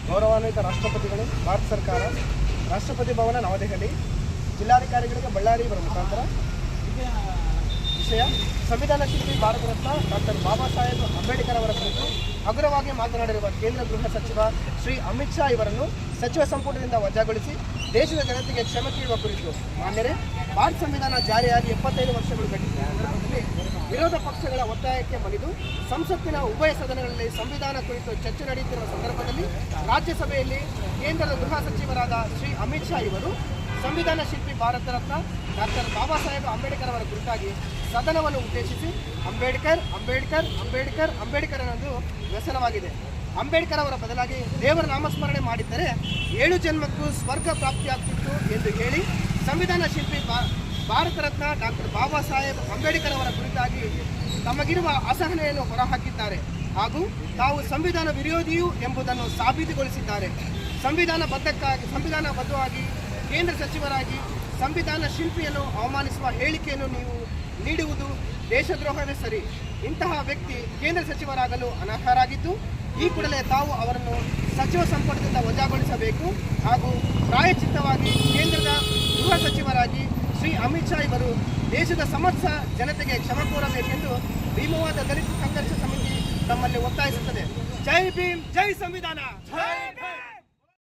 ಗೌರವಾನ್ವಿತ ರಾಷ್ಟ್ರಪತಿಗಳು, ಭಾರತ ಸರ್ಕಾರ, ರಾಷ್ಟ್ರಪತಿ ಭವನ ನವದೆಹಲಿ, ಜಿಲ್ಲಾಧಿಕಾರಿಗಳಿಗೆ ಬಳ್ಳಾರಿ ಇವರ ಮುಖಾಂತರ ವಿಷಯ ಸಂವಿಧಾನ ಶಿಲ್ಪಿ ಭಾರತ ರತ್ನ ಡಾಕ್ಟರ್ ಬಾಬಾ ಸಾಹೇಬ್ ಅಂಬೇಡ್ಕರ್ ಅವರ ಕುರಿತು ಹಗುರವಾಗಿ ಮಾತನಾಡಿರುವ ಕೇಂದ್ರ ಗೃಹ ಸಚಿವ ಶ್ರೀ ಅಮಿತ್ ಶಾ ಇವರನ್ನು ಸಚಿವ ಸಂಪುಟದಿಂದ ವಜಾಗೊಳಿಸಿ ದೇಶದ ಜನತೆಗೆ ಕ್ಷಮೆ ಕೇಳುವ ಕುರಿತು ಮಾನ್ಯರೇ, ಭಾರತ ಸಂವಿಧಾನ ಜಾರಿಯಾಗಿ 75 ವರ್ಷಗಳು ಗಡಿಸಿದ ಸಂದರ್ಭದಲ್ಲಿ ವಿರೋಧ ಪಕ್ಷಗಳ ಒತ್ತಾಯಕ್ಕೆ ಮಣಿದು ಸಂಸತ್ತಿನ ಉಭಯ ಸದನಗಳಲ್ಲಿ ಸಂವಿಧಾನ ಕುರಿತು ಚರ್ಚೆ ನಡೆಯುತ್ತಿರುವ ಸಂದರ್ಭದಲ್ಲಿ ರಾಜ್ಯಸಭೆಯಲ್ಲಿ ಕೇಂದ್ರದ ಗೃಹ ಸಚಿವರಾದ ಶ್ರೀ ಅಮಿತ್ ಶಾ ಇವರು ಸಂವಿಧಾನ ಶಿಲ್ಪಿ ಭಾರತ ರತ್ನ ಡಾಕ್ಟರ್ ಬಾಬಾ ಸಾಹೇಬ್ ಅಂಬೇಡ್ಕರ್ ಅವರ ಕುರಿತಾಗಿ ಸದನವನ್ನು ಉದ್ದೇಶಿಸಿ ಅಂಬೇಡ್ಕರ್ ಅಂಬೇಡ್ಕರ್ ಅಂಬೇಡ್ಕರ್ ಅಂಬೇಡ್ಕರ್ ಅನ್ನೋದು ವ್ಯಸನವಾಗಿದೆ. ಅಂಬೇಡ್ಕರ್ ಅವರ ಬದಲಾಗಿ ದೇವರ ನಾಮಸ್ಮರಣೆ ಮಾಡಿದ್ದರೆ 7 ಜನ್ಮಕ್ಕೂ ಸ್ವರ್ಗ ಪ್ರಾಪ್ತಿಯಾಗ್ತಿತ್ತು ಎಂದು ಹೇಳಿ ಸಂವಿಧಾನ ಶಿಲ್ಪಿ ಭಾರತ ರತ್ನ ಡಾಕ್ಟರ್ ಬಾಬಾ ಸಾಹೇಬ್ ಅಂಬೇಡ್ಕರ್ ಅವರ ಕುರಿತಾಗಿ ತಮಗಿರುವ ಅಸಹನೆಯನ್ನು ಹೊರಹಾಕಿದ್ದಾರೆ ಹಾಗೂ ತಾವು ಸಂವಿಧಾನ ವಿರೋಧಿಯೂ ಎಂಬುದನ್ನು ಸಾಬೀತುಗೊಳಿಸಿದ್ದಾರೆ. ಸಂವಿಧಾನಬದ್ಧವಾಗಿ ಕೇಂದ್ರ ಸಚಿವರಾಗಿ ಸಂವಿಧಾನ ಶಿಲ್ಪಿಯನ್ನು ಅವಮಾನಿಸುವ ಹೇಳಿಕೆಯನ್ನು ನೀವು ನೀಡುವುದು ದೇಶದ್ರೋಹವೇ ಸರಿ. ಇಂತಹ ವ್ಯಕ್ತಿ ಕೇಂದ್ರ ಸಚಿವರಾಗಲು ಅನರ್ಹರಾಗಿದ್ದು ಈ ಕೂಡಲೇ ತಾವು ಅವರನ್ನು ಸಚಿವ ಸಂಪುಟದಿಂದ ವಜಾಗೊಳಿಸಬೇಕು ಹಾಗೂ ಪ್ರಾಯಶ್ಚಿತ್ತವಾಗಿ ಕೇಂದ್ರದ ಗೃಹ ಸಚಿವರಾಗಿ ಶ್ರೀ ಅಮಿತ್ ಶಾ ಇವರು ದೇಶದ ಸಮಸ್ತ ಜನತೆಗೆ ಕ್ಷಮೆ ಕೋರಬೇಕೆಂದು ಭೀಮವಾದ ದಲಿತ ಸಂಘರ್ಷ ಸಮಿತಿ ತಮ್ಮಲ್ಲಿ ಒತ್ತಾಯಿಸುತ್ತದೆ. ಜೈ ಭೀಮ್, ಜೈ ಸಂವಿಧಾನ.